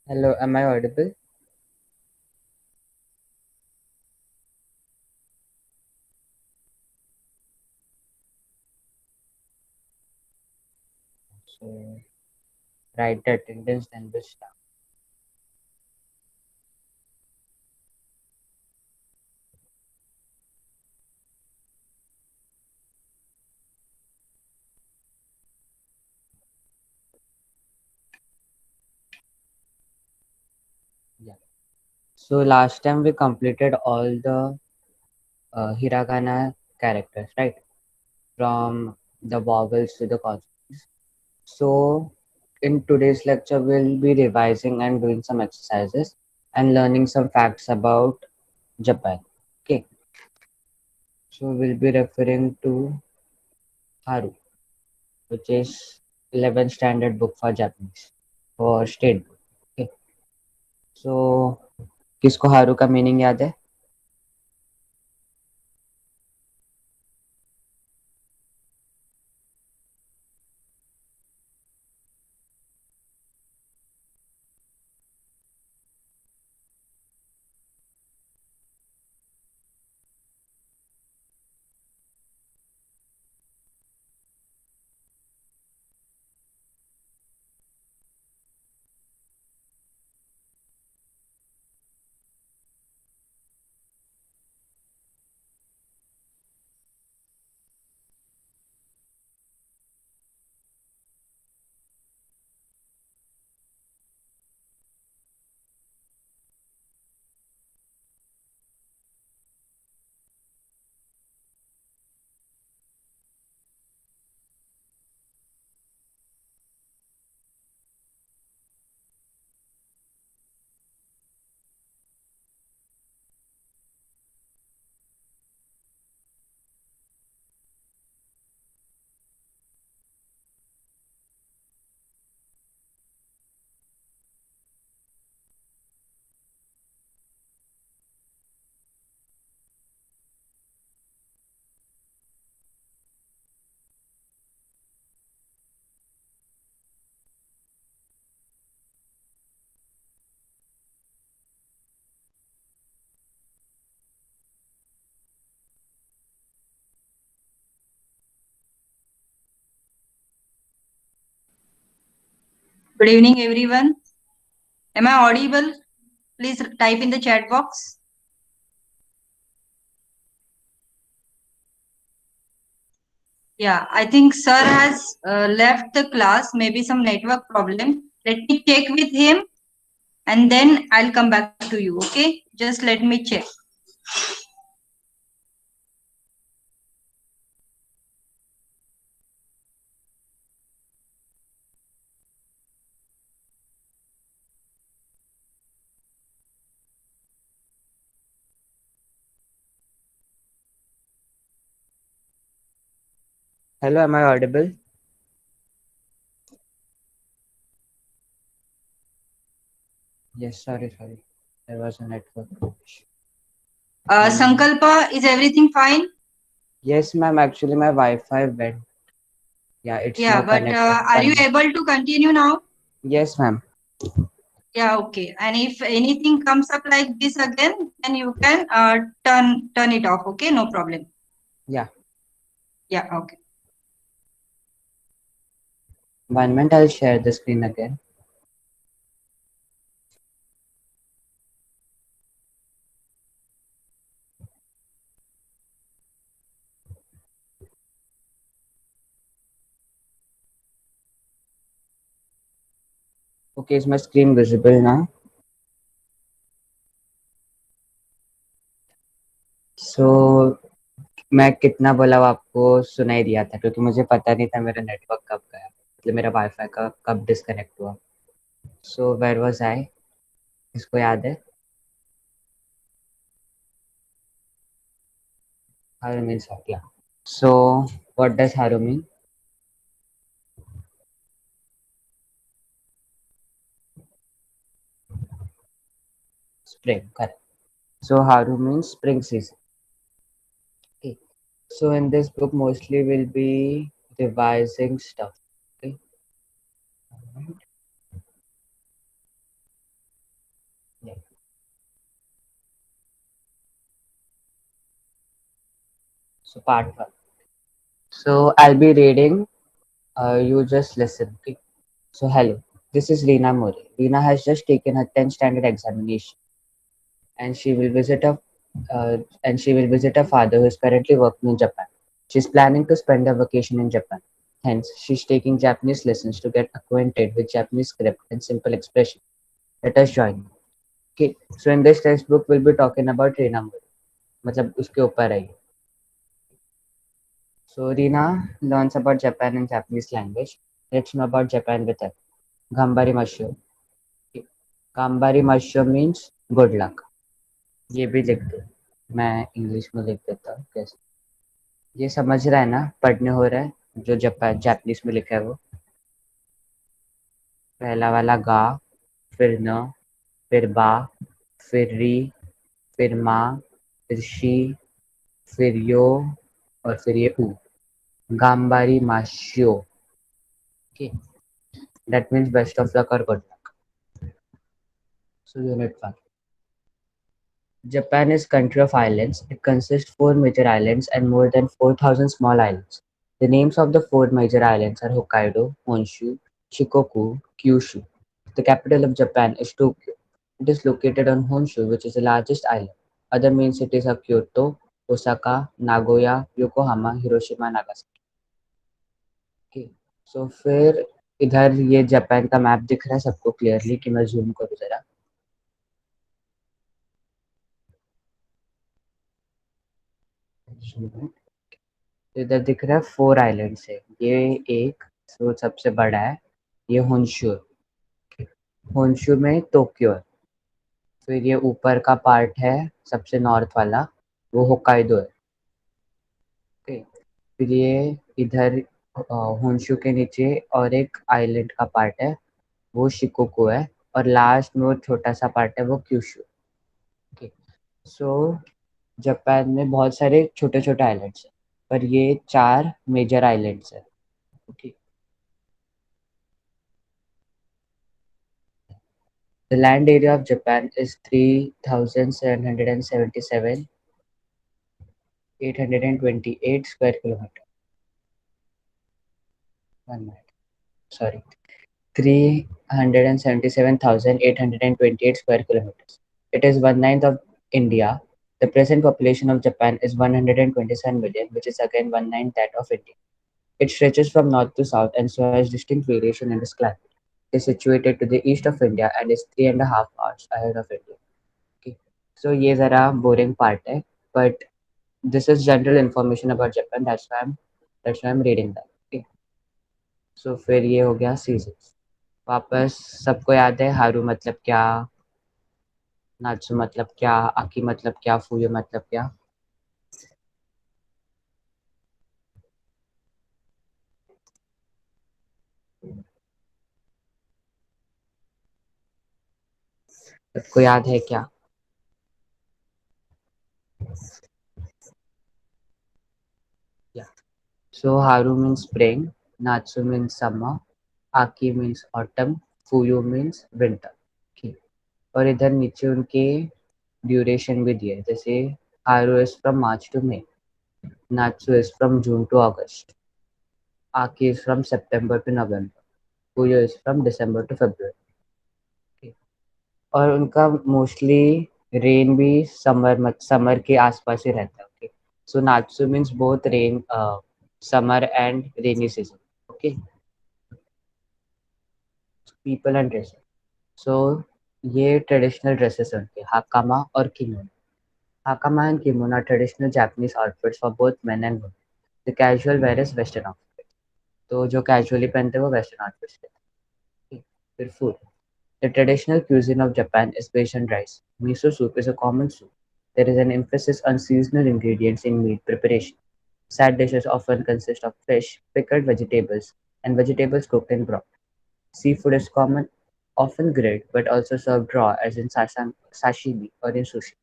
Hello, am I audible? So, write the attendance, then we'll start. Yeah. So, last time we completed all the hiragana characters, right? From the vowels to the consonants. So, in today's lecture, we'll be revising and doing some exercises and learning some facts about Japan. Okay. So, we'll be referring to Haru, which is 11th standard book for Japanese for state book. Okay. So, किसको हारू का meaning याद है? Good evening, everyone. Am I audible? Please type in the chat box. Yeah, I think sir has left the class, maybe some network problem. Let me check with him and then I'll come back to you, okay? Just let me check. Hello, am I audible? Yes, sorry. There was a network issue. Sankalpa, is everything fine? Yes, ma'am. Actually, my Wi-Fi went. Yeah, it's Yeah, now but connected. are you able to continue now? Yes, ma'am. Yeah, okay. And if anything comes up like this again, then you can turn it off, okay? No problem. Yeah. Yeah, okay. 1 minute, I'll share the screen again. Okay, is my screen visible now? So, मैं कितना बोला वो आपको सुनाई दिया था क्योंकि मुझे पता नहीं था मेरा नेटवर्क कब गया, मतलब मेरा वाईफाई का कब डिस्कनेक्ट हुआ. So where was I? इसको याद है? हारू means hot. Yeah. So what does हारू mean? Spring, correct. So Haru means spring season. Okay. So in this book, mostly we'll be revising stuff. Okay. So part one. So I'll be reading. You just listen. Okay. So hello. This is Reena More. Reena has just taken her 10th standard examination, and she will visit her father, who is currently working in Japan. She's planning to spend her vacation in Japan. Hence, she's taking Japanese lessons to get acquainted with Japanese script and simple expression. Let us join. Okay. So in this textbook, we'll be talking about Reena More. मतलब उसके ऊपर है ये. So Rina learns about Japan and Japanese language. Let's know about Japan with her. Gambari Masho. Gambari Masho means good luck. ये भी लिख दो. मैं इंग्लिश में लिख देता हूँ कैसे. ये समझ रहा है ना, पढ़ने हो रहा है. जो जापानीज में लिखा है वो. पहला वाला गा, फिर न, फिर बा, फिर री, फिर माँ, फिर शी, फिर यो, और फिर ये ऊ. गाम्बारी माशियो. Okay, that means best of luck or good luck. So unit 1. Japan is country of islands. It consists 4 major islands and more than 4,000 small islands. The names of the 4 major islands are Hokkaido, Honshu, Shikoku, Kyushu. The capital of Japan is Tokyo. It is located on Honshu, which is the largest island. Other main cities are Kyoto, Osaka, Nagoya, Yokohama, Hiroshima, Nagasaki. Okay. So फिर इधर ये Japan का map दिख रहा है सबको clearly कि मैं जूम करूँ जरा. इधर दिख रहा है 4 आइलैंड है. ये एक तो सबसे बड़ा है. ये होन्शु. होन्शु में टोक्यो है. फिर ये ऊपर का पार्ट है सबसे नॉर्थ वाला, वो होक्काइडो है. ओके. फिर ये इधर होन्शु के नीचे और एक आइलैंड का पार्ट है, वो शिकोकू है. और लास्ट में वो छोटा सा पार्ट है, वो क्यूशु. ओके. सो जापान में बहुत सारे छोटे छोटे आइलैंड्स हैं, पर ये 4 मेजर आइलैंड्स है. Okay. The land area of Japan is 3,777,828 square kilometers. 1 minute. Sorry. 377,828 square kilometers. It is one-ninth of India. The present population of Japan is 127 million, which is again one-ninth that of India. It stretches from north to south and so has distinct variation in its climate. It is situated to the east of India and is 3.5 hours ahead of India. Okay. So ये ज़रा boring part है, but this is general information about Japan. That's why I'm reading that. Okay. So फिर ये हो गया seasons. वापस सबको याद है हारू मतलब क्या, नात्सु मतलब क्या, आकी मतलब क्या, फूयो मतलब क्या. सबको याद है क्या. Yeah. So Haru means spring, Natsu means summer, Aki means autumn, Fuyu means winter. Okay. और इधर नीचे उनके ड्यूरेशन भी दिए, जैसे हारू is from March to May, नात्सु is from June to August, आकी is from September to November, फुयो is from December to February. और उनका मोस्टली रेन भी समर के आसपास ही रहता है. ओके. सो नात्सु means both rain, summer and rainy season. Okay. People and dresses. So ये ट्रेडिशनल ड्रेसेस हैं उनके, हाकामा और किमोनो. हाकामा and kimono are traditional Japanese outfits for both men and women. The casual wear is western outfit. तो जो casually पहनते हैं वो वेस्टर्न आउटफिट्स पहनते हैं. फिर food. The traditional cuisine of Japan is based on rice. Miso soup is a common soup. There is an emphasis on seasonal ingredients in meat preparation. Side dishes often consist of fish, pickled vegetables, and vegetables cooked in broth. Seafood is common, often grilled, but also served raw, as in sashimi or in sushi.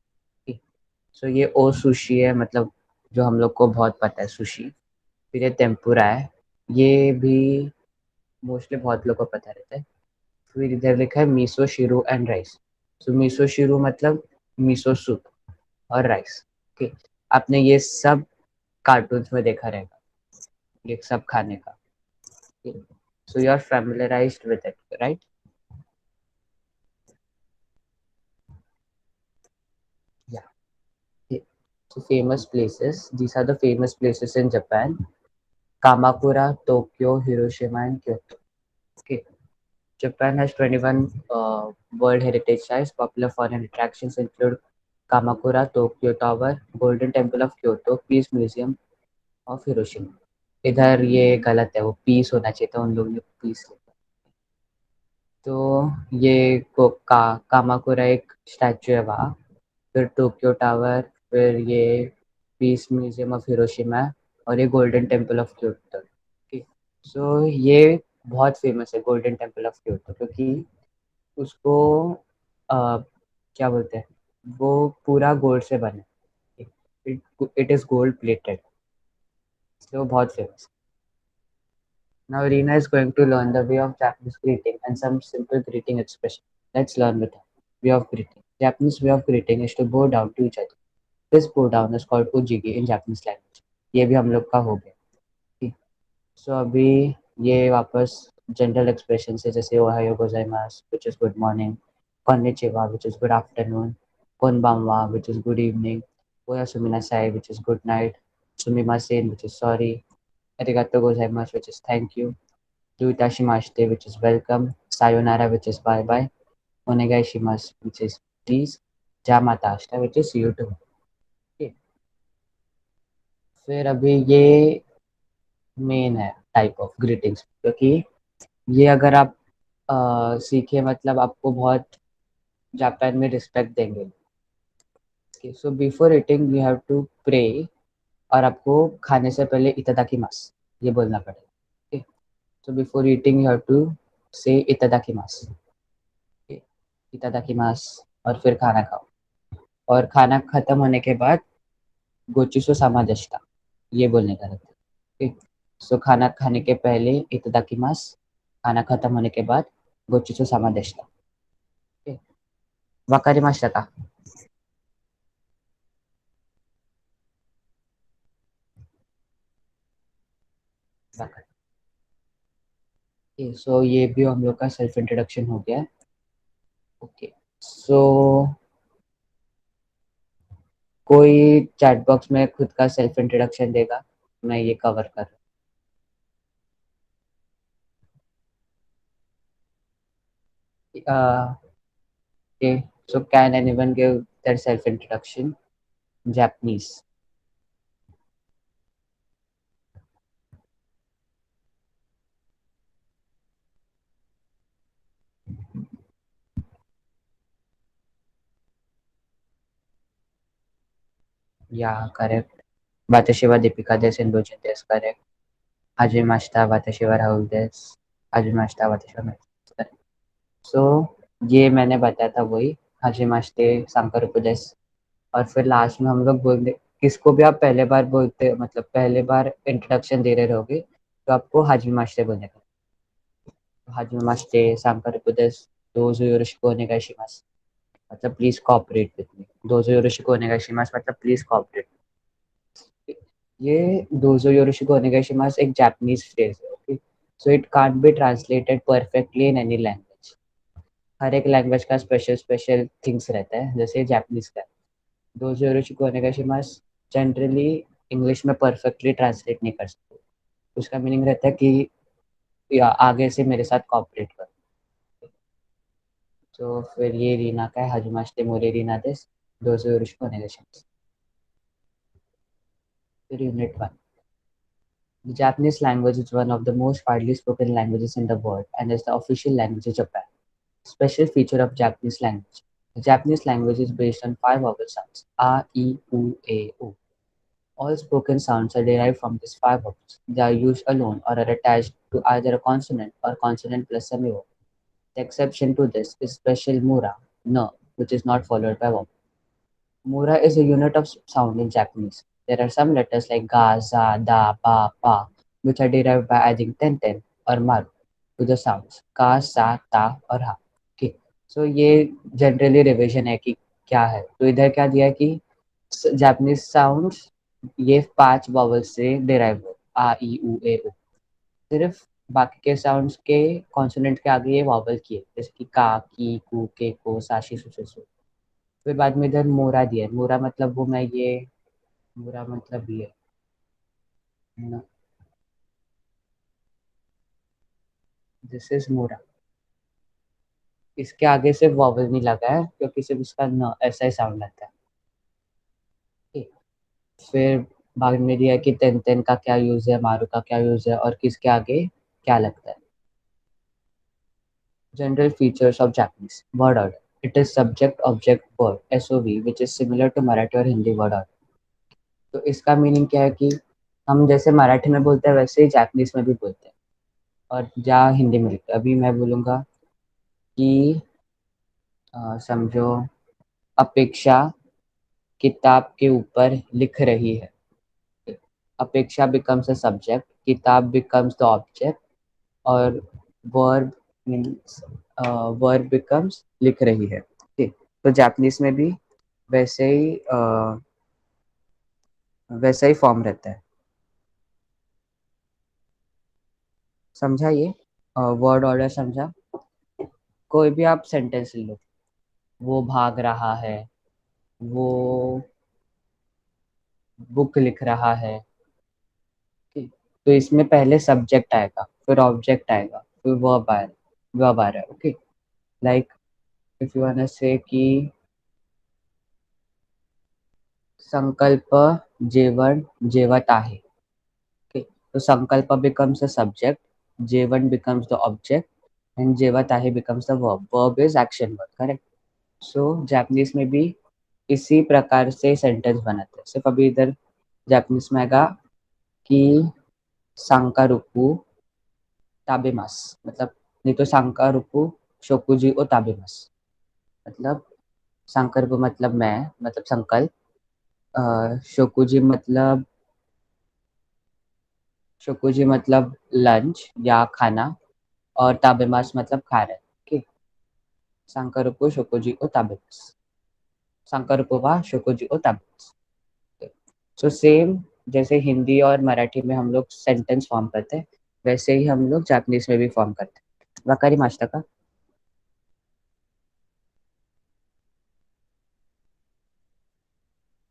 So ये ओ sushi है, मतलब जो हम लोग को बहुत पता है सुशी. फिर ये टेम्पुरा है, ये भी मोस्टली बहुत लोग को पता रहता है. फिर इधर लिखा है मीसो शिरू एंड राइस. सो मीसो शिरू मतलब मीसो सूप और राइस. ओके. आपने ये सब कार्टून्स में देखा रहेगा ये सब खाने का. So you are familiarized with it, right? Yeah. Okay. So famous places. These are the famous places in Japan. Kamakura, Tokyo, Hiroshima, and Kyoto. Okay. Japan has 21 World Heritage Sites. Popular foreign attractions include Kamakura, Tokyo Tower, Golden Temple of Kyoto, Peace Museum of Hiroshima. इधर ये गलत है, वो piece होना चाहिए था, उन लोगों ने पीस. तो ये कामाकुरा एक स्टैचू है वहाँ, फिर टोक्यो टावर, फिर ये पीस म्यूजियम ऑफ हिरोशिमा और ये गोल्डन टेम्पल ऑफ क्योटो. ठीक. सो ये बहुत फेमस है गोल्डन टेम्पल ऑफ क्योटो, क्योंकि उसको क्या बोलते हैं, वो पूरा गोल्ड से बना है. इट इज गोल्ड प्लेटेड, तो बहुत famous. Now Reena is going to learn the way of Japanese greeting and some simple greeting expression. Let's learn with her. Way of greeting. Japanese way of greeting is to bow down to each other. This bow down is called ujigi in Japanese language. ये भी हम लोग का हो गया. ठीक. So अभी ये वापस जनरल एक्सप्रेशन से, जैसे Ohio गोजाइमास which is good morning, konnichiwa which is good afternoon, konbanwa which is good evening, oyasuminasai which is good night, sumimasen which is sorry, arigato gozaimasu which is thank you, Doitashimashite, which is welcome, Sayonara, which is bye bye, Onegaishimasu, which is please, Jamatashita, which is see you tomorrow. Okay. फिर अभी ये main है type of greetings, क्योंकि ये अगर आप सीखे, मतलब आपको बहुत जापान में रिस्पेक्ट देंगे. So before eating you have to pray, और आपको खाने से पहले इतादाकीमास ये बोलना पड़ेगा. So before eating you have to say इतादाकीमास, इतादाकीमास, और फिर खाना खाओ. और खाना खत्म होने के बाद गोचिसो सामादेशिता ये बोलने का रहता है. ठीक. सो खाना खाने के पहले इतादाकीमास, खाना खत्म होने के बाद गोचिसो सामादेशिता. ठीक. वकारिमाशिता का. सो ये भी हम लोग का सेल्फ इंट्रोडक्शन हो गया. ओके. सो कोई चैट बॉक्स में खुद का सेल्फ इंट्रोडक्शन देगा, मैं ये कवर कर रहा हूँ. okay, so can anyone give their self introduction in Japanese? Yeah, correct. Watashi wa Deepika desu and Dojin desu, correct. Hajimashita, watashi wa Rahul desu. Hajimashita, watashi wa Mehdi desu, correct. So ये मैंने बताया था वही, हाजिमाश्ते सांकर देस. और फिर last में हम लोग बोलते, किसको भी आप पहले बार बोलते, मतलब पहले बार इंट्रोडक्शन दे रहे रहोगे, तो आपको हाजिमाश्ते बोलने का. हाजिमाश्ते सांकर देस, दोजो योरोशिकु ओनेगाइशिमासु, मतलब प्लीज कोऑपरेट विद मी. दोजो योरोशिकु ओनेगाइशिमासु मतलब प्लीज कोऑपरेट. ये दोजो योरोशिकु ओनेगाइशिमासु एक जापानीज फ्रेज है. Okay. So it can't be translated perfectly in any language. हर एक लैंग्वेज का स्पेशल स्पेशल थिंग्स रहता है, जैसे जापानीज का. दोजो योरोशिकु ओनेगाइशिमासु जनरली इंग्लिश में परफेक्टली ट्रांसलेट नहीं कर सकते. उसका मीनिंग रहता है कि या आगे से मेरे साथ कोऑपरेट कर. तो फिर ये रीना का है, हाजुमाश्ते मोरे रीना देस, दोजो योरोशिकु ओनेगाइशिमासु. फिर unit 1. The Japanese language is one of the most widely spoken languages in the world and is the official language of Japan. Special feature of Japanese language. The Japanese language is based on five vowel sounds: a, e, u, a, o. All spoken sounds are derived from these five vowels. They are used alone or are attached to either a consonant or consonant plus semivowel. The exception to this is special mura, n, which is not followed by vowel. Mura is a unit of sound in Japanese. There are some letters like ga, za, da, ba, pa, which are derived by adding ten or maru to the sounds ka, sa, ta और ha. Okay. So ये generally revision है कि क्या है. तो इधर क्या दिया है कि Japanese sounds ये 5 वॉवल से डिराइव हो, आ ई उ ए ओ। सिर्फ बाकी के साउंड्स के कॉन्सोनेंट के आगे ये वॉवल किए, जैसे कि का, की, कू, के, को, साशी, सु, सु। फिर बाद में इधर मोरा दिया है, मोरा मतलब वो मैं ये, मोरा मतलब ये है ना, दिस इज मोरा। इसके आगे सिर्फ वॉवल नहीं लगा है क्योंकि सिर्फ इसका न ऐसा ही साउंड आता है। ठीक। फिर बाद में दिया है कि तेन तेन का क्या यूज है, मारू का क्या यूज है, और किसके आगे क्या लगता है। General features of Japanese word order, it is subject object word SOV which is similar to Marathi और हिंदी वर्ड ऑर्डर। तो इसका मीनिंग क्या है कि हम जैसे मराठी में बोलते हैं वैसे ही जापानीज में भी बोलते हैं, और जहाँ हिंदी में लिखते हैं। अभी मैं बोलूँगा कि समझो, अपेक्षा किताब के ऊपर लिख रही है। अपेक्षा बिकम्स अ सब्जेक्ट, किताब बिकम्स द ऑब्जेक्ट, और वर्ब मीन्स वर्ब बिकम्स लिख रही है। ठीक। तो जापानीज में भी वैसे ही वैसा ही फॉर्म रहता है। समझा ये वर्ड ऑर्डर समझा? कोई भी आप सेंटेंस ले लो, वो भाग रहा है, वो बुक लिख रहा है। ठीक। तो इसमें पहले सब्जेक्ट आएगा, फिर ऑब्जेक्ट आएगा, फिर वर्ब आ रहा है। Okay, like if you want say कि संकल्प जेवण जेवत आहे। ओके, तो संकल्प becomes a subject, जेवण becomes the object, and जेवत आहे becomes the verb. Verb is action word, correct? So Japanese में भी इसी प्रकार से सेंटेंस बनाते हैं, सिर्फ अभी इधर जापानीज में आएगा कि सांकारुकु ताबेमास, मतलब नहीं तो सांकारुकु शोकुजी ओ ताबेमास, मतलब सांकारुकु मतलब मैं, मतलब संकल्प, शोकुजी मतलब शोकुजी मतलब लंच या खाना, और ताबेमास मतलब खा रहे हैं। ओके, सांकारुकु शोकुजी ओ ताबेमास, सांकारुकु वा शोकुजी ओ ताबेमास। सो सेम जैसे हिंदी और मराठी में हम लोग सेंटेंस फॉर्म करते हैं, वैसे ही हम लोग जापानीज में भी फॉर्म करते हैं। वकारी मास्टर का।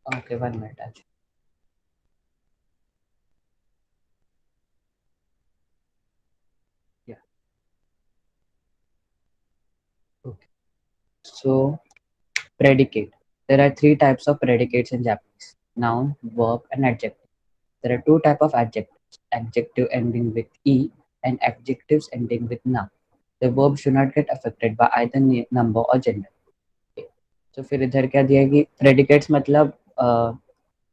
ओके, 1 मिनट आज। Okay, so predicate. There are three types of predicates in Japanese: noun, verb, and adjective. There are two types of adjectives: adjective ending with e and adjectives ending with na. The verb should not get affected by either number or gender. तो फिर इधर क्या दिया है कि predicates मतलब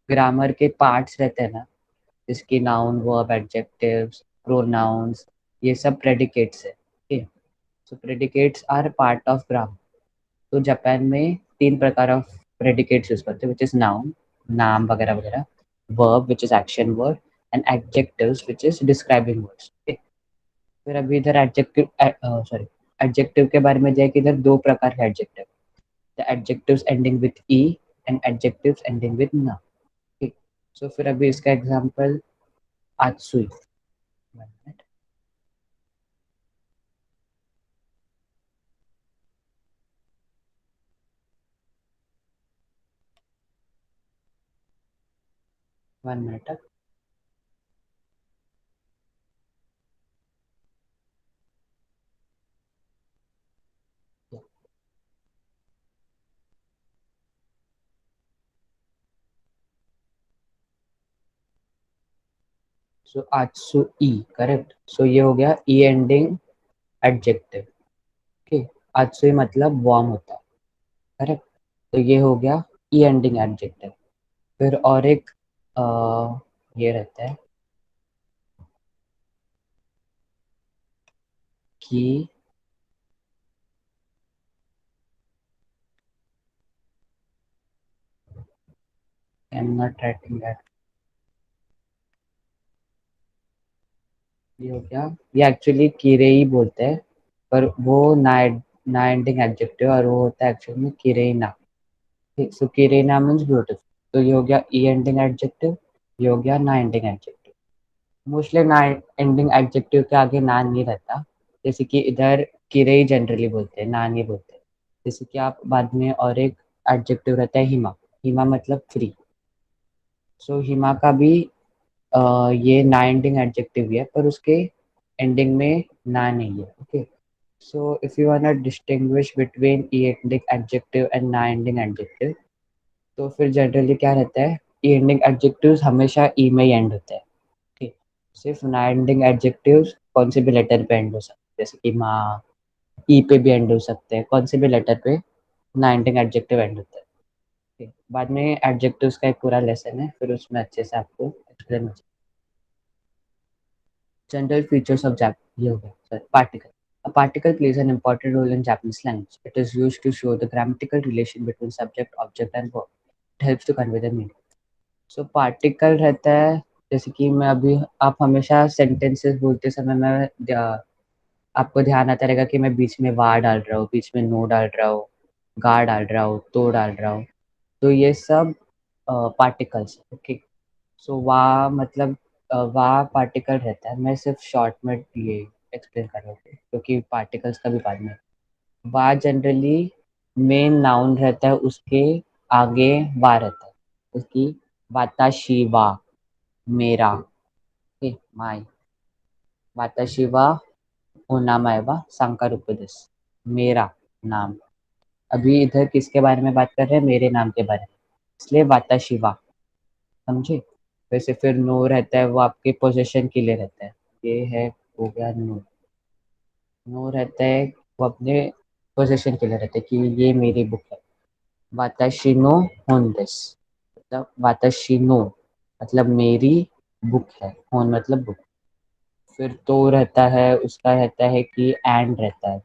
grammar के parts रहते हैं ना, जिसकी नाउन वर्ब एडजेक्टिव्स प्रोनाउंस, ये सब प्रेडिकेट्स है। ठीक। So predicates are part of grammar. तो जापान में 3 प्रकार ऑफ प्रेडिकेट्स यूज करते हैं, व्हिच इज नाउन, नाम वगैरह वगैरह, verb which is action word, and adjectives which is describing words. फिर अभी इधर एडजेक्टिव, सॉरी, एडजेक्टिव के बारे में दिया है कि इधर 2 प्रकार के adjective, the adjectives ending with i and adjectives ending with ना। ठीक। सो फिर अभी इसका एग्जांपल आत्सुई। 1 मिनट, 1 मिनट। सो आत्सु ई, करेक्ट। सो ये हो गया ई एंडिंग एडजेक्टिव। ओके, आत्सुई मतलब वार्म होता है, करेक्ट। तो ये हो गया ई एंडिंग एडजेक्टिव। फिर और एक ये रहता है कि I am not writing that. ये हो गया, ये एक्चुअली किरेई बोलते हैं, पर वो ना एंडिंग एडजेक्टिव, और वो होता है एक्चुअली में किरेई ना। ठीक, सो किरेई ना मीन्स ब्यूटीफुल। तो ये हो गया ई एंडिंग एडजेक्टिव। ये हो गया ना एंडिंग एडजेक्टिव। मोस्टली ना एंडिंग एडजेक्टिव के आगे ना नहीं रहता, जैसे कि इधर किरे जनरली बोलते हैं, ना नहीं बोलते। जैसे कि आप बाद में और एक एडजेक्टिव रहता है हिमा, हिमा मतलब फ्री। सो हिमा का भी ये ना एंडिंग एडजेक्टिव है, पर उसके एंडिंग में ना नहीं है। Okay, so if you want distinguish between E ending adjective and ना एंडिंग एडजेक्टिव, तो फिर जनरली क्या रहता है, ई एंडिंग एडजेक्टिव्स हमेशा ई में ही एंड होते हैं। ठीक, सिर्फ ना एंडिंग एडजेक्टिव्स कौन से भी लेटर पे एंड हो सकते हैं, जैसे कि माँ, ई पे भी एंड हो सकते हैं, कौन से भी लेटर पे ना एंडिंग एडजेक्टिव एंड होता है। ठीक, बाद में एडजेक्टिव्स का एक पूरा लेसन है, फिर उसमें अच्छे से आपको एक्सप्लेन हो जाए। General features of particle. A particle plays an important role in Japanese language. It is used to show the grammatical relation between subject, object, and verb. It helps to convey the meaning. So particle रहता है, जैसे कि मैं अभी, आप हमेशा sentences बोलते समय में आपको ध्यान आता रहेगा कि मैं बीच में वा डाल रहा हूँ, बीच में नो डाल रहा हूँ, गा डाल रहा हूँ, तो डाल रहा हूँ। तो ये सब पार्टिकल्स। ओके, सो वाह मतलब वाह पार्टिकल रहता है। मैं सिर्फ शॉर्ट में ये एक्सप्लेन कर रहा हूँ क्योंकि पार्टिकल्स का भी बाद में। वाह जनरली मेन नाउन रहता है, उसके आगे वाह रहता है, उसकी वाताशी वाह, मेरा, माई, वाताशी वाह ओनामाए वाह सांकार उपदेश, मेरा नाम। अभी इधर किसके बारे में बात कर रहे हैं, मेरे नाम के बारे में, इसलिए वाताशी वाह, समझे। वैसे फिर नो रहता है, वो आपके पोजीशन के लिए रहता है। ये है, हो गया नो। नो रहता है, वो अपने पोजीशन के लिए रहता है कि ये मेरी बुक है। वाताशी नो होंदेस, मतलब वाताशी नो मतलब मेरी बुक है, होन मतलब बुक। फिर तो रहता है, उसका रहता है कि एंड रहता है,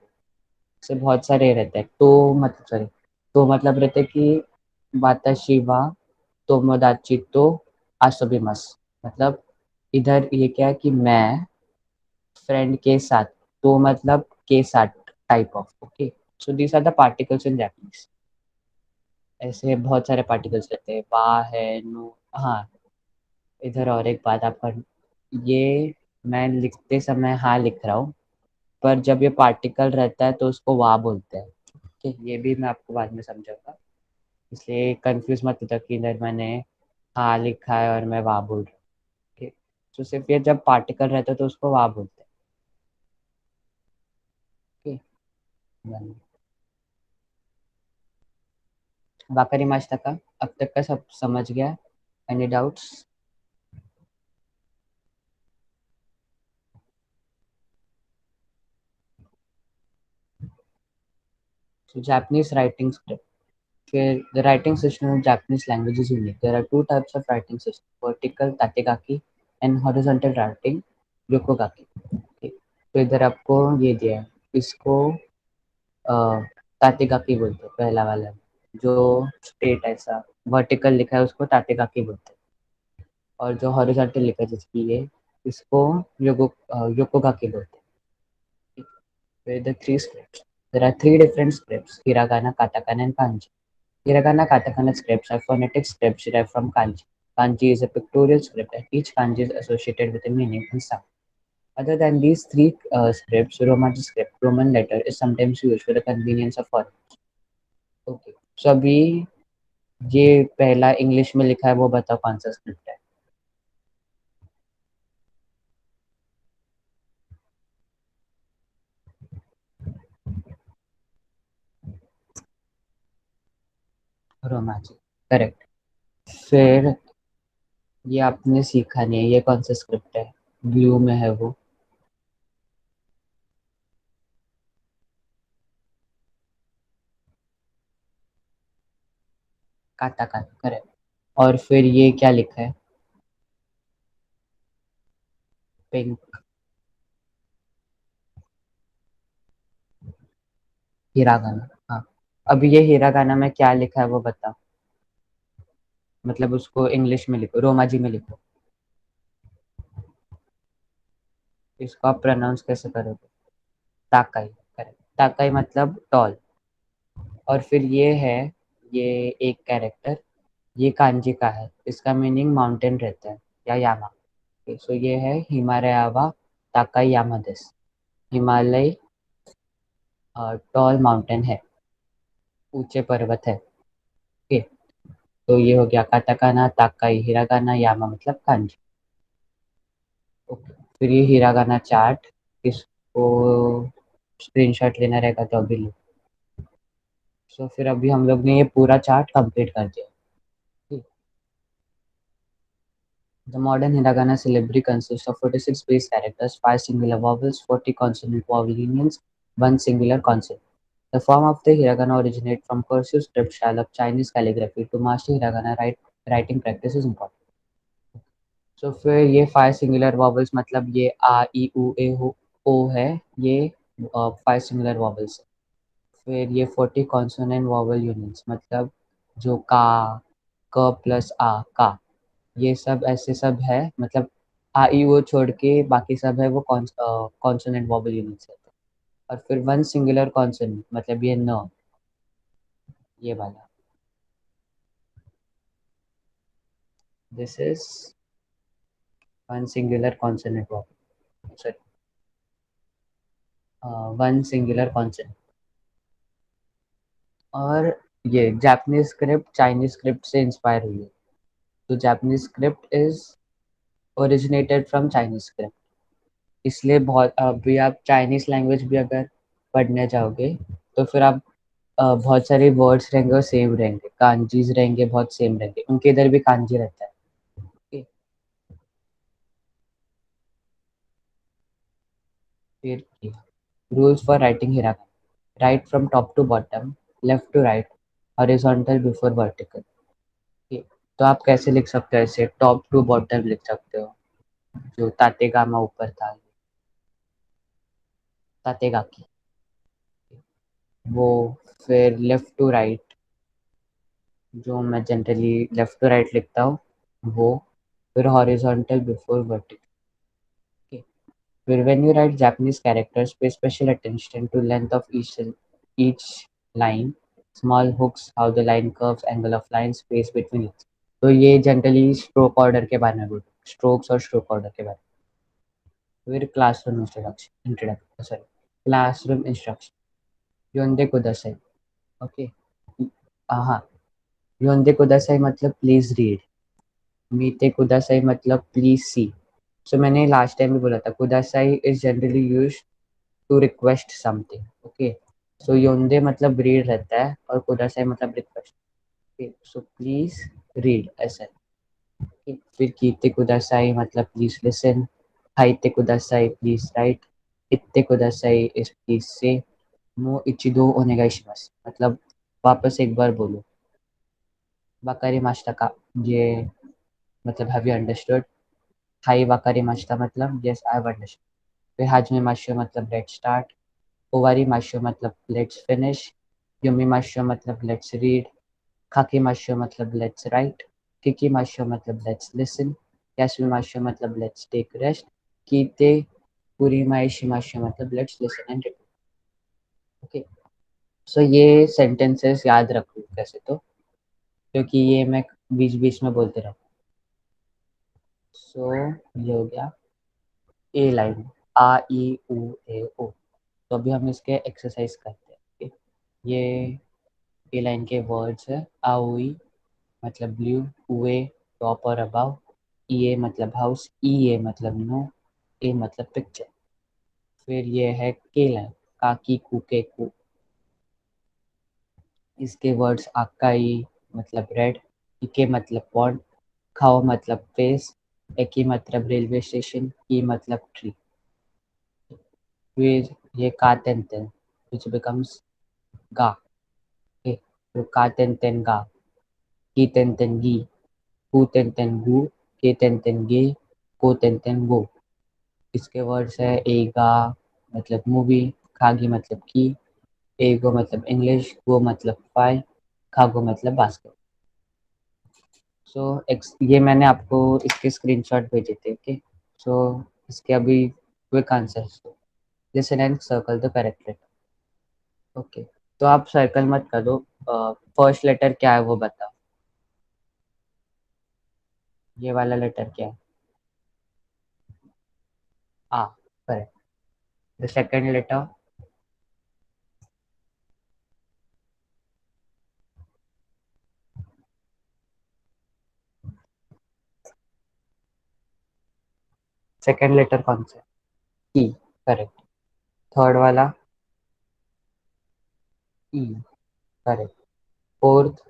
से बहुत सारे रहते हैं। तो मतलब सॉरी, तो मतलब रहता है कि वाताशी वा तोमोदाची तो आसोबिमस, मतलब इधर ये क्या है कि मैं फ्रेंड के साथ, तो मतलब के साथ type of. Okay, so these are the particles in Japanese. ऐसे बहुत सारे पार्टिकल्स रहते हैं, बा है, नो। हाँ, इधर और एक बात आपका, ये मैं लिखते समय हाँ लिख रहा हूँ, पर जब ये पार्टिकल रहता है तो उसको वाह बोलते हैं। ओके, ये भी मैं आपको बाद में समझाऊंगा, इसलिए कंफ्यूज मत होता कि इधर मैंने हाँ लिखा है और मैं वाह बोल रहा हूँ। ओके, तो सिर्फ ये जब पार्टिकल रहता है तो उसको वाह बोलते हैं। ओके, वाकरी मास्टर का अब तक का सब समझ गया? Any doubts? So Japanese writing script. Okay, the writing system of Japanese language is unique. There are two types of writing system: vertical tategaki and horizontal writing ryokogaki. Okay, तो इधर आपको ये दिया है, इसको तातेगाकी बोलते हैं, पहला वाला जो स्ट्रेट ऐसा वर्टिकल लिखा है उसको तातेगाकी बोलते हैं, और जो हॉरिजॉन्टल लिखा है जिसकी ये, इसको योकोगाकी बोलते हैं। With the three scripts, there are three different scripts: hiragana, katakana, and kanji. Hiragana, katakana scripts are phonetic scripts derived from kanji. Kanji is a pictorial script, and each kanji is associated with a meaning and sound. Other than these three scripts, Romaji script, Roman letter, is sometimes used for the convenience of foreigners. Okay, so अभी ये पहला English में लिखा है, वो बताओ कौन सा स्क्रिप्ट है? Romaji, correct. फिर ये आपने सीखा नहीं है, ये कौन सा स्क्रिप्ट है? ब्लू में है वो, काटा काटा, करेक्ट। और फिर ये क्या लिखा है? Pink, hiragana. हाँ, अब ये हिरागाना में क्या लिखा है वो बताओ, मतलब उसको इंग्लिश में लिखो, रोमाजी में लिखो। इसको आप प्रोनाउंस कैसे करोगे? Takai, correct. ताकाई मतलब टॉल। और फिर ये है, ये एक कैरेक्टर, ये कांजी का है, इसका मीनिंग माउंटेन रहता है या यामा। सो ये है हिमालयावा ताकाई यामा देस। हिमालय टॉल माउंटेन है, ऊंचे पर्वत है। ओके, तो ये हो गया काटाकाना ताकाई, हिरागाना यामा मतलब कांजी। ओके, फिर ये हिरागाना चार्ट, इसको स्क्रीनशॉट लेना रहेगा तो अभी लो। सो फिर अभी हम लोग ने ये पूरा चार्ट कंप्लीट कर दिया। The modern hiragana syllabary consists of 46 base characters, 5 singular vowels, 40 consonant vowel unions, 1 singular consonant. The form of the hiragana originates from cursive script style of Chinese calligraphy. To master hiragana writing practice is important. So फिर ये 5 singular vowels मतलब ये आ ई उ ए ओ है, ये 5 singular vowels है। फिर ये 40 consonant vowel unions मतलब जो का, क प्लस आ, का, ये सब ऐसे सब है, मतलब आ ई वो छोड़ के बाकी सब है वो कॉन्सोनेंट वॉवल यूनिट्स है। और फिर वन सिंगुलर कॉन्सोनेंट मतलब ये न, ये वाला, this is one singular consonant vowel, sorry, one singular consonant. और ये जापानीज स्क्रिप्ट चाइनीज स्क्रिप्ट से इंस्पायर हुई है। तो Japanese script is originated from Chinese script, इसलिए बहुत, अभी आप चाइनीज लैंग्वेज भी अगर पढ़ने जाओगे तो फिर आप बहुत सारे वर्ड्स रहेंगे और सेम रहेंगे, कांजीज रहेंगे बहुत सेम रहेंगे, उनके इधर भी कांजी रहता है। ओके, फिर रूल्स फॉर राइटिंग हिराकाना, right from top to bottom, left to right, horizontal before vertical. Okay, तो आप कैसे लिख सकते हो, ऐसे टॉप टू बॉटम लिख सकते हो, जो तातेगामा ऊपर था, तातेगाकी, वो। फिर लेफ्ट टू राइट, जो मैं जनरली लेफ्ट टू राइट लिखता हूँ, वो। फिर horizontal before vertical. Where when you write Japanese characters, pay special attention to length of each line, small hooks, how the line curves, angle of line, space between it. तो ये generally stroke order के बारे में बोलते हैं, strokes और stroke order के बारे में। फिर classroom introduction, sorry, classroom instruction, योंदे कुदासाई। ओके, हाँ, योंदे कुदासाई मतलब प्लीज रीड, मीते कुदासाई मतलब प्लीज सी। सो मैंने लास्ट टाइम भी बोला था, कुदासाई is generally use to request something. Okay, so योंदे मतलब रीड रहता है और कुदासाई मतलब request. Okay, so please read ऐसा है। Okay, फिर कीते कुदासाई मतलब प्लीज लिसन, हाइते कुदासाई प्लीज राइट, इत्ते कुदासाई इज प्लीज से, मो इचिदो ओनेगाईशिमासु मतलब वापस एक बार बोलो, वाकारी मास्टा का, ये मतलब हैव यू अंडरस्टूड, हाई वाकारी मास्टा मतलब यस आई हैव अंडरस्टूड। फिर हाजमे माशो मतलब लेट्स स्टार्ट, ओवारी माशो मतलब लेट्स फिनिश, योमी माशो मतलब लेट्स रीड, खाकी माशो मतलब लेट्स राइट, किकी माशो मतलब लेट्स लिसन, यासुमी माशो मतलब लेट्स टेक रेस्ट, कीते पूरी माइशी माशो मतलब let's listen and repeat. Okay, so ये सेंटेंसेस याद रखो कैसे, तो क्योंकि ये मैं बीच बीच में बोलते रहूँ। सो ये हो गया ए लाइन, आ ई उ ए ओ। तो अभी हम इसके एक्सरसाइज करते हैं। okay? ये ए लाइन के वर्ड्स है, आउई मतलब ब्लू, उए टॉप और अबाव, ई ए मतलब हाउस, ई ए मतलब नो, ए मतलब पिक्चर। फिर ये है के लाइन, काकी कुके कु, इसके वर्ड्स आकाई मतलब रेड, इके मतलब पॉन्ड, खाओ मतलब फेस, एकी मतलब रेलवे स्टेशन, की मतलब ट्री। फिर ये का तेन which becomes गा। okay? तो का तेन गा, की तेन गी, कू तेन गू, के तेन गे, को तेन गो। इसके वर्ड्स है एगा मतलब मूवी, खागी मतलब की, एगो मतलब इंग्लिश, गो मतलब फाइल, खागो मतलब बास्केट। सो ये मैंने आपको इसके स्क्रीनशॉट भेजे थे। ओके, सो इसके अभी quick answer, listen and circle the correct letter. Okay, तो आप सर्कल मत कर दो, फर्स्ट लेटर क्या है वो बताओ। ये वाला लेटर क्या है? आ, correct. The second letter. Second letter कौन सा है? ई. करेक्ट. थर्ड वाला. ई. करेक्ट. फोर्थ.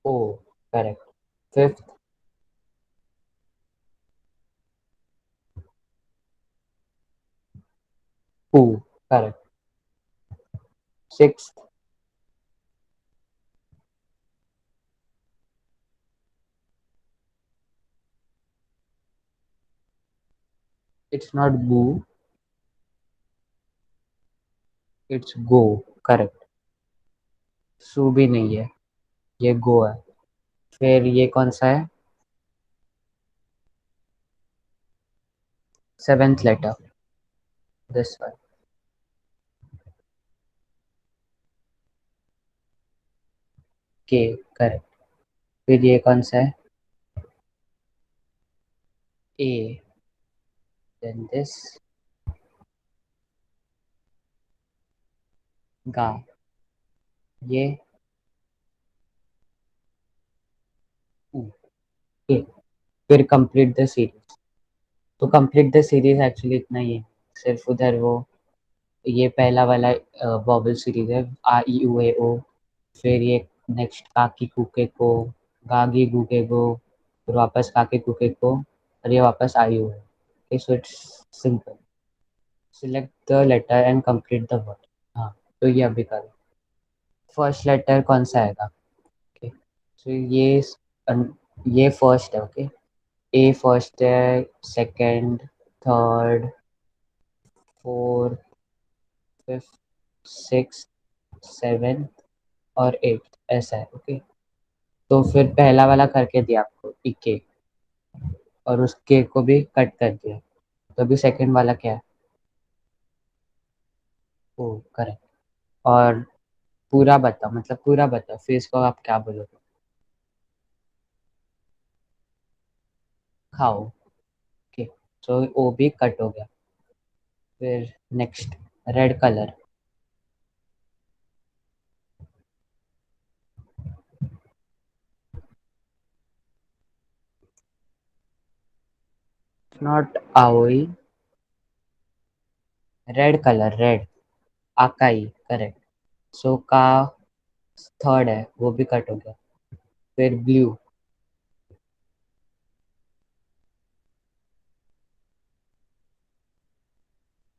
ओ. करेक्ट. फिफ्थ. पू. करेक्ट. सिक्स्थ. इट्स नॉट बू. इट्स गो. करेक्ट. सू भी नहीं है. ये गो है. फिर ये कौन सा है? Seventh letter. This one. के. करेक्ट. फिर ये कौन सा है? ए. Then this. गा. ये. ऊ. के. फिर कंप्लीट द सीरीज. तो कंप्लीट द सीरीज एक्चुअली इतना ही है. सिर्फ उधर वो ये पहला वाला वॉवल सीरीज है. आ ई यू ए ओ. फिर ये नेक्स्ट काकी कुके को. गागी गुगे गो. फिर वापस काकी कुके को. और ये वापस आई यू है. Okay, so it's simple. Select the letter and complete the word. हाँ, तो ये अभी करो. फर्स्ट लेटर कौन सा आएगा? ओके, सो ये फर्स्ट है. ओके. ए फर्स्ट है. Second. Third. Fourth. Fifth. Six. Seven. और एट. ऐसा है. ओके. तो फिर पहला वाला करके दिया आपको इके. और उस के को भी कट कर दिया. तो अभी सेकंड वाला क्या है? ओ. करेक्ट. और पूरा बताओ, मतलब पूरा बताओ, फिर इसको आप क्या बोलोगे? खाओ. ओके. सो ओ भी कट हो गया. फिर नेक्स्ट. Red colour. नॉट आओई. Red colour. रेड. आकाई. करेक्ट. सो का थर्ड है, वो भी कट हो गया. फिर ब्लू.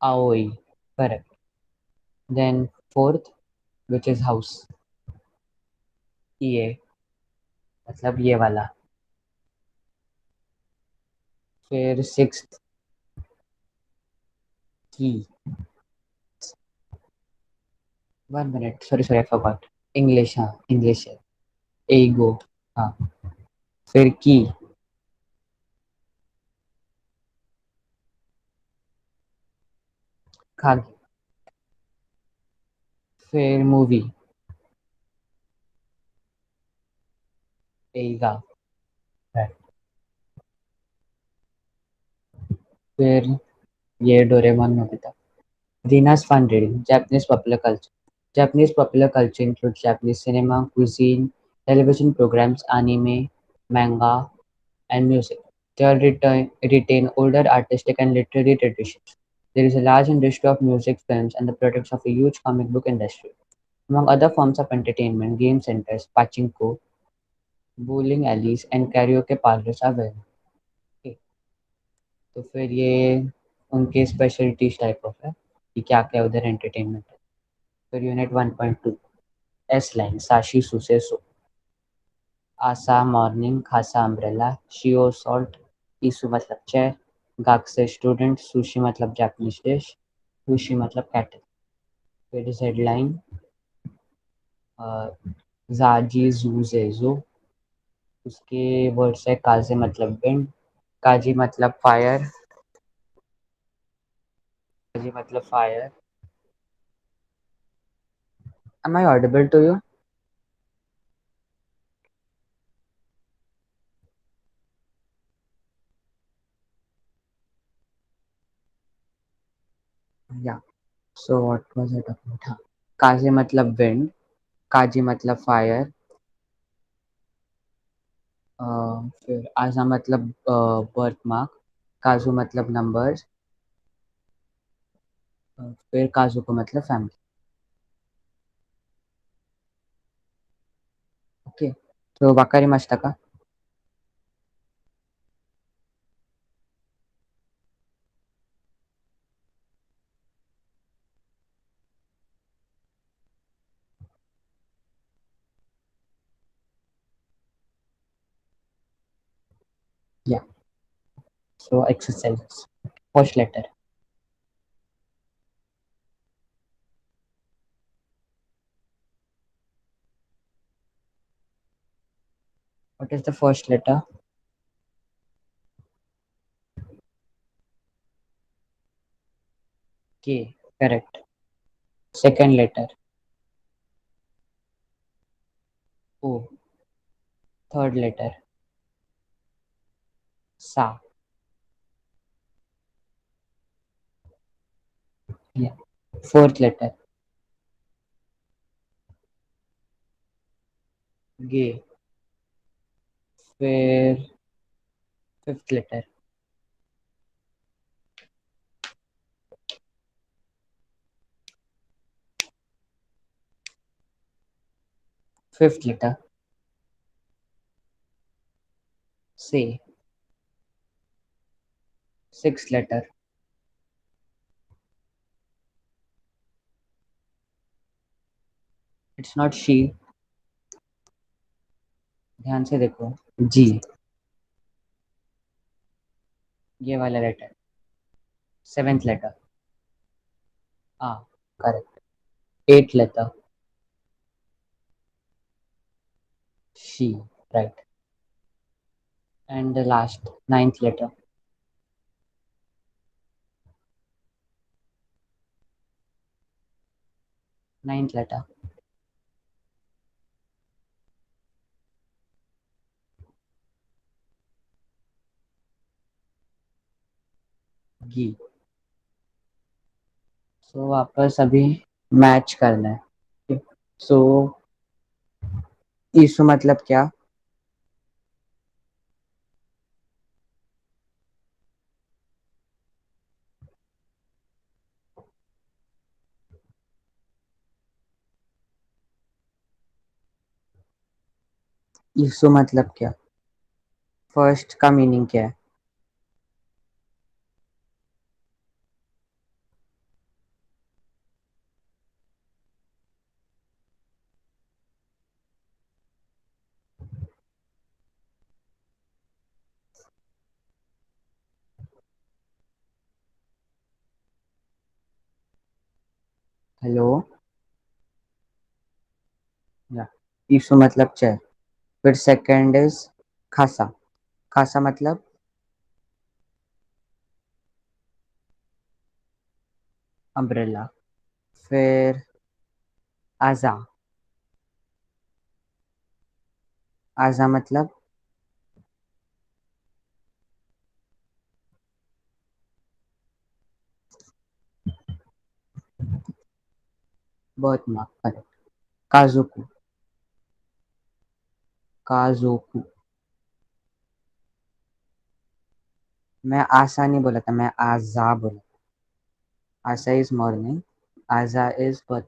आओई. Correct. Then fourth, which is house. ये मतलब ये वाला. फिर सिक्स्थ. की. 1 minute, sorry sorry, I forgot. English, हाँ इंग्लिश है. एगो. हाँ. फिर की. खा. फिर मूवी. एगा. फिर ये Doraemon Nobita. Rina's fun reading. Japanese popular culture. Japanese popular culture includes Japanese cinema, cuisine, television programs, anime, manga, and music. They all retain older artistic and literary traditions. There is a large industry of music, films, and the products of a huge comic book industry. Among other forms of entertainment, game centers, pachinko, bowling alleys, and karaoke parlors are well. Okay. तो फिर ये उनके specialities type of है कि क्या क्या उधर entertainment है. फिर यूनिट 1.2. S line. साशी सुसे सो. आसा मॉर्निंग. खासा अम्ब्रेला. शियो सॉल्ट. ईसु मतलब चेयर. गाक्से स्टूडेंट. सुशी मतलब जापानीज डिश. सुशी मतलब कैटल. फिर जेड लाइन. जाजी जूजे जो. उसके वर्ड्स है. काजे मतलब विंड. काजी मतलब फायर. काजी मतलब fire. Am I audible to you? या so what was it about? हाँ, काजी मतलब विंड, काजी मतलब फायर, फिर आजा मतलब बर्थ मार्क, काजू मतलब नंबर्स, फिर काजू को मतलब फैमिली. ओके, तो वाकारी मास्ता का. Yeah so exercise. First letter. What is the first letter? K. Correct. Second letter. O. Third letter. Sa. Yeah. Fourth letter. G. फिर fifth letter. Fifth letter. C. Sixth letter. It's not she. ध्यान से देखो. G. ये वाला letter. Seventh letter. A. Correct. Eighth letter. She. Right. And the last ninth letter. Ninth letter. G. So वापस अभी match करना है. सो ईसु मतलब क्या? ईसु मतलब क्या? फर्स्ट का मीनिंग क्या है? हेलो. या ईसु मतलब चेयर. फिर सेकंड इज खासा. खासा मतलब अम्ब्रेला. फिर आजा. आजा मतलब बहुत माफ करें. काजुकू. काजुकू. मैं आशा नहीं बोला था, मैं आजा बोला. आशा इज मॉर्निंग. आजा is birth.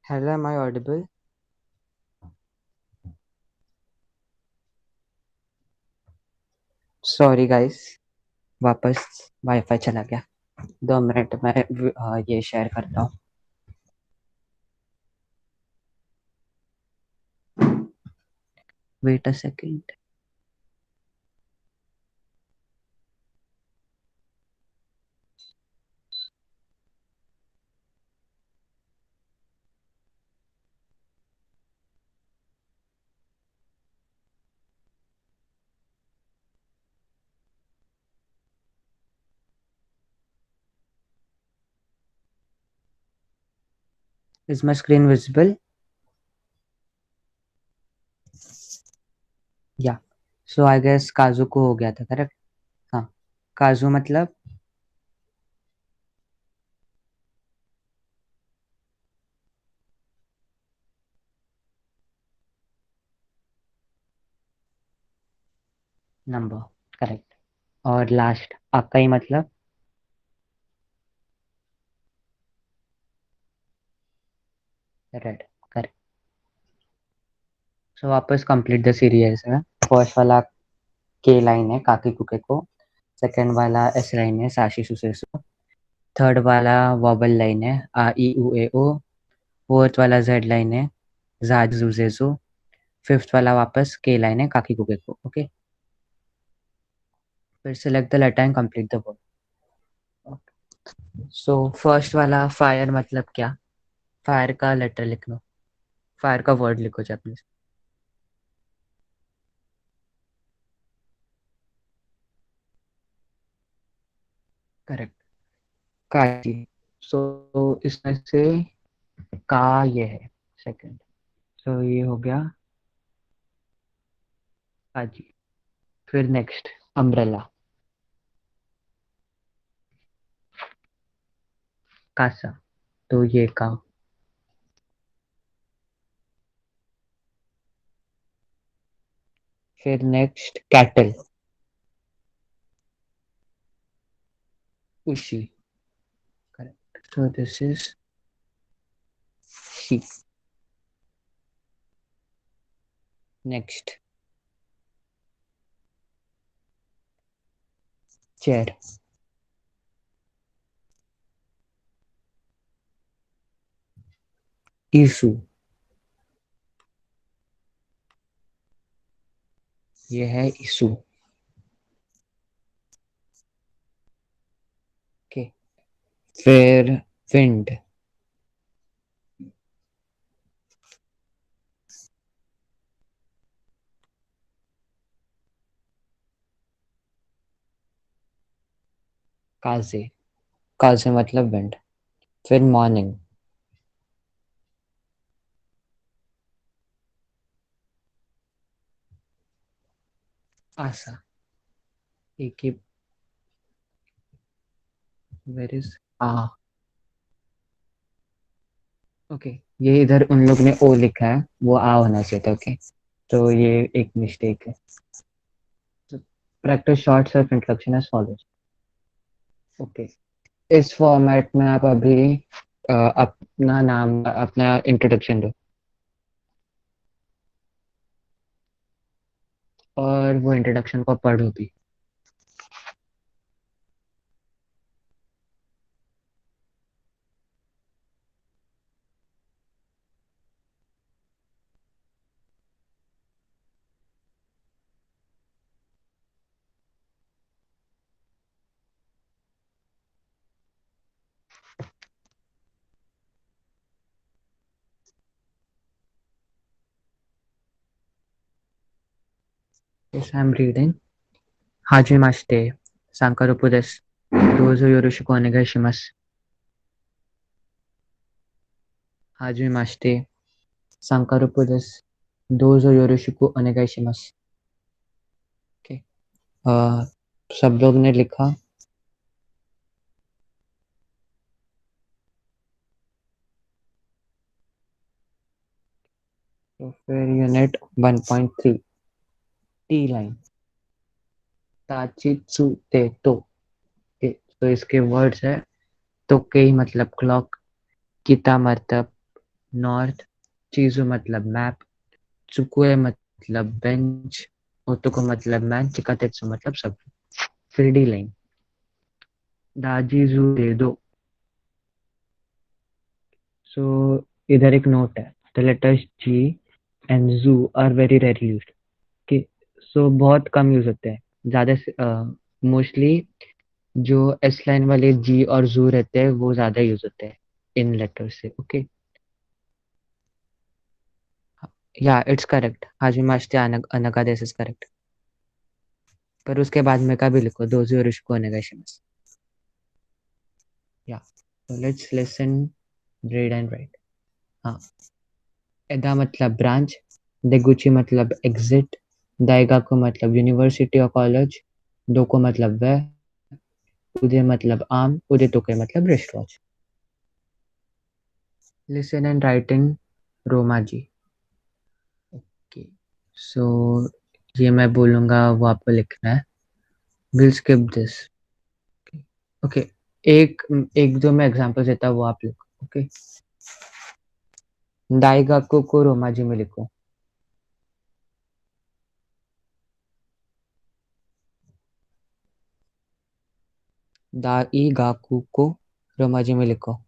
Hello, am I audible? Sorry guys, वापस वाईफाई चला गया। 2 मिनट में ये शेयर करता हूँ। Wait a second. Is my screen visible? Yeah so I guess काजू को हो गया था, करेक्ट? हाँ, काजू मतलब नंबर, करेक्ट। और लास्ट अकाई मतलब रेड, करेक्ट। सो वापस कंप्लीट द सीरीज है। फर्स्ट वाला के लाइन है काकी कुके को, सेकंड वाला एस लाइन है साशी सुसेसो, थर्ड वाला वॉबल लाइन है आ ई उ ए ओ, फोर्थ वाला जेड लाइन है जाज जुजेजो, फिफ्थ वाला वापस के लाइन है काकी कुके को। ओके, फिर select the letter and complete the word. So first वाला फायर मतलब क्या? फायर का लेटर लिख लो, फायर का वर्ड लिखो जापानीज। करेक्ट, काजी। सो इसमें से का ये है सेकंड, सो ये हो गया काजी। फिर नेक्स्ट अम्ब्रेला, कासा, तो ये का। फिर नेक्स्ट कैटल, उशी, correct. So this is she. Next chair, ईसु, ये है ईसु। ओके, फिर विंड, काजे, काजे मतलब विंड। फिर मॉर्निंग, आसा, एक ही। वेर इज आ, ओके, ये इधर उन लोग ने ओ लिखा है, वो आ होना चाहिए था। ओके, तो ये एक मिस्टेक है। Practice short self introduction as follows. Okay, इस फॉर्मेट में आप अभी अपना नाम, अपना इंट्रोडक्शन दो और वो इंट्रोडक्शन को पढ़ो भी। Yes, I'm reading. Hajimashite, Sankarupu desu. Dozo yoroshiku onegai shimasu. Hajimashite, Sankarupu desu. Dozo yoroshiku onegai shimasu. Okay. सब लोग ने लिखा। तो फिर यूनिट 1.3 टी लाइन, ताचित्सु ते तो। तो इसके वर्ड्स है तो कई मतलब क्लॉक, किता मतलब नॉर्थ, चीजू मतलब मैप, चुकुए मतलब बेंच, ओतुको मतलब मैन, चिकातेत्सु मतलब सब। फिर डी लाइन, दाजी जू दे दो। सो इधर एक नोट है, द लेटर्स जी एंड जू आर वेरी रेयरली यूज्ड। कि सो बहुत कम यूज होते हैं, ज्यादा से मोस्टली जो एस लाइन वाले जी और जू रहते हैं वो ज्यादा यूज होते हैं इन लेटर से। ओके, या इट्स करेक्ट, हाजिमाश्ते अनका दिस इज करेक्ट। पर उसके बाद में का भी लिखो, दोजो योरोशिकु ओनेगाईशिमासु। या so let's listen, read and right. हाँ, एदा मतलब ब्रांच, देगुची मतलब एग्जिट, दाइगाku मतलब यूनिवर्सिटी और कॉलेज, दोको मतलब वह, उदे मतलब आम, उदे तोके मतलब wrist watch. Listen and write in रोमाजी। ओके, सो ये मैं बोलूंगा, वो आपको लिखना है। Will skip this. ओके, एक एक जो मैं एग्जांपल देता हूँ वो आप लिखो। ओके, दाइगाku को रोमाजी में लिखो। दाइगाku को रोमाजी में लिखो।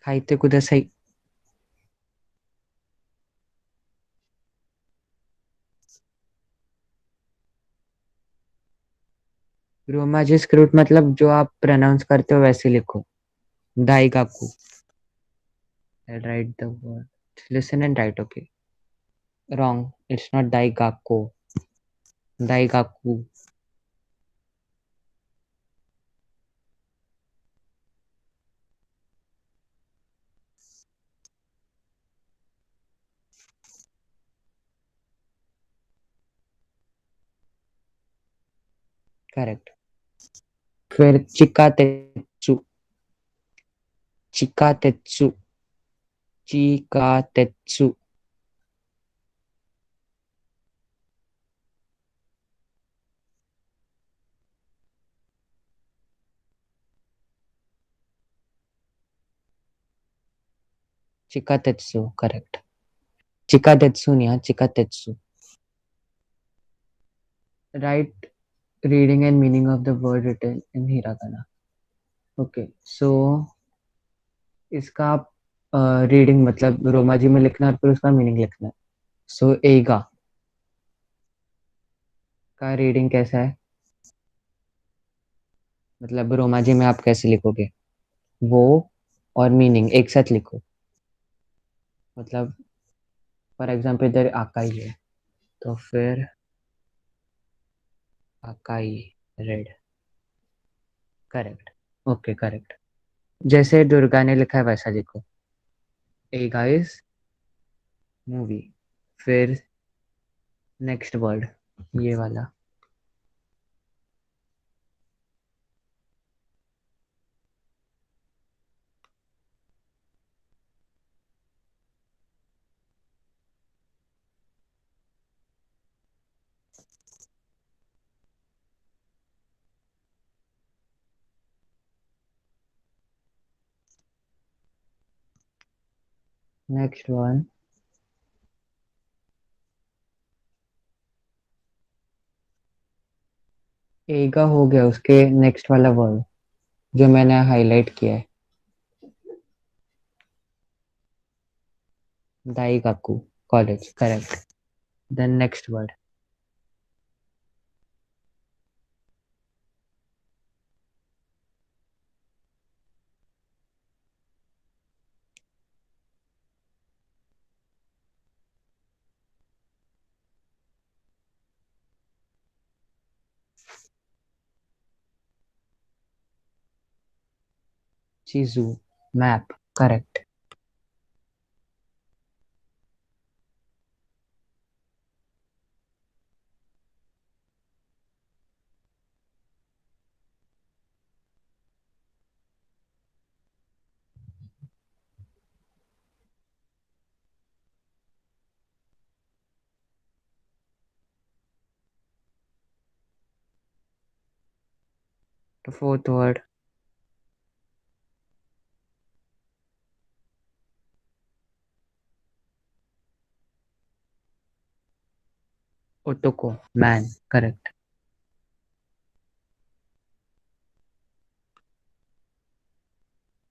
खाइते कुदासाई। रोमाजी स्क्रिप्ट मतलब जो आप प्रोनाउंस करते हो वैसे लिखो, दाइगाku। Write the word. Listen and write. Okay. Wrong. It's not Daigaku. Daigaku. Correct. फिर चिकातेत्सु। चिकातेत्सु। चिकातेत्सु। चिकातेत्सु करेक्ट। चिकातेत्सु नहीं, हाँ चिकातेत्सु। Write reading and meaning of the word written in hiragana. Okay, so इसका आप रीडिंग मतलब रोमाजी में लिखना है और फिर उसका मीनिंग लिखना है। सो एगा का रीडिंग कैसा है, मतलब रोमाजी में आप कैसे लिखोगे, वो और मीनिंग एक साथ लिखो। मतलब फॉर एग्जाम्पल इधर आकाई है, तो फिर आकाई, रेड। करेक्ट। ओके करेक्ट, जैसे दुर्गा ने लिखा है वैसा लिखो। ए गाइस मूवी, फिर नेक्स्ट वर्ड ये वाला। नेक्स्ट वन, एगा हो गया, उसके नेक्स्ट वाला वर्ड जो मैंने हाईलाइट किया है, दाईगाकू, college. Correct. Then next word, चीजू, map. Correct. The fourth word. Otoko. Man. Correct.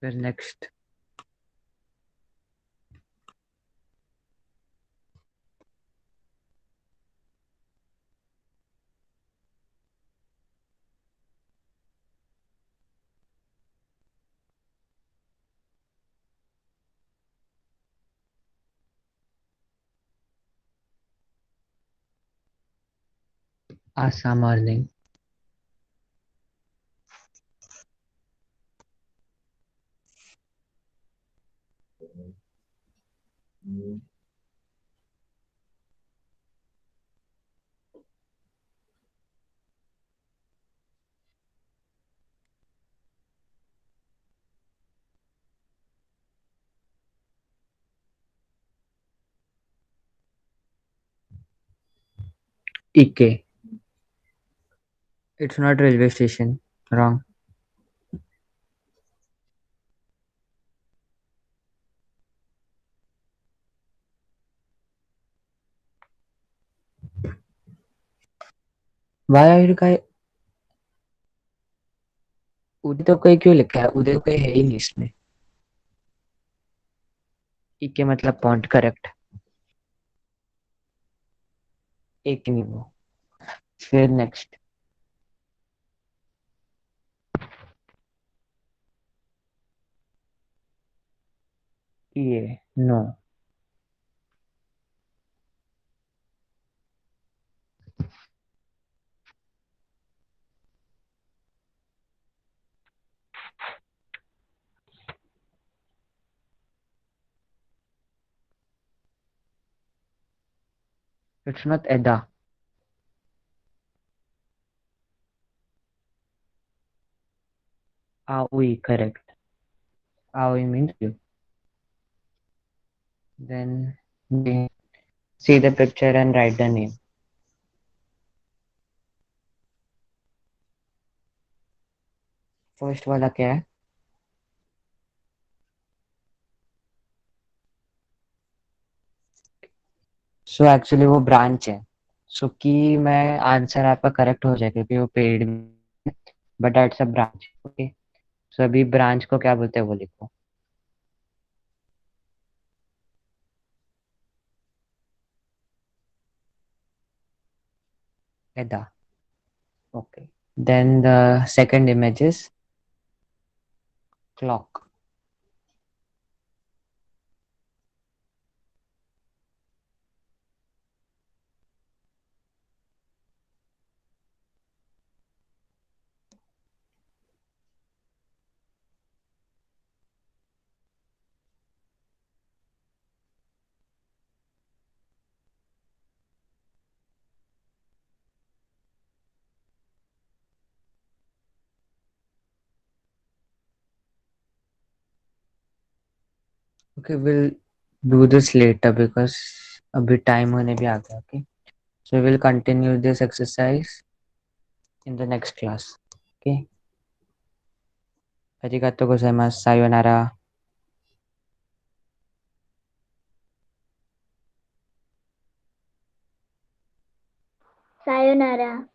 Well, next. Assam earning. Ike. It's not railway station. Wrong. Why are you guys? उदय तो कोई क्यों लिखा है? उदय कोई है ही नहीं इसमें. इके मतलब पॉइंट. करेक्ट. एक नहीं वो. फिर नेक्स्ट. ये. No. It's not Edda. Aoi. Correct. Aoi means you. Then see the picture and write the name. First वाला क्या है? सो एक्चुअली वो ब्रांच है. सो कि मैं आंसर आपका करेक्ट हो जाएगा क्योंकि वो पेड. But that's a branch. Okay. So अभी ब्रांच को क्या बोलते हैं वो लिखो. एदा. Okay. Then the second image is clock. Okay, we'll do this later because अभी टाइम होने भी आ गया. Okay, so we'll continue this exercise in the next class. Okay. Arigatou gozaimasu. Sayonara. Sayonara.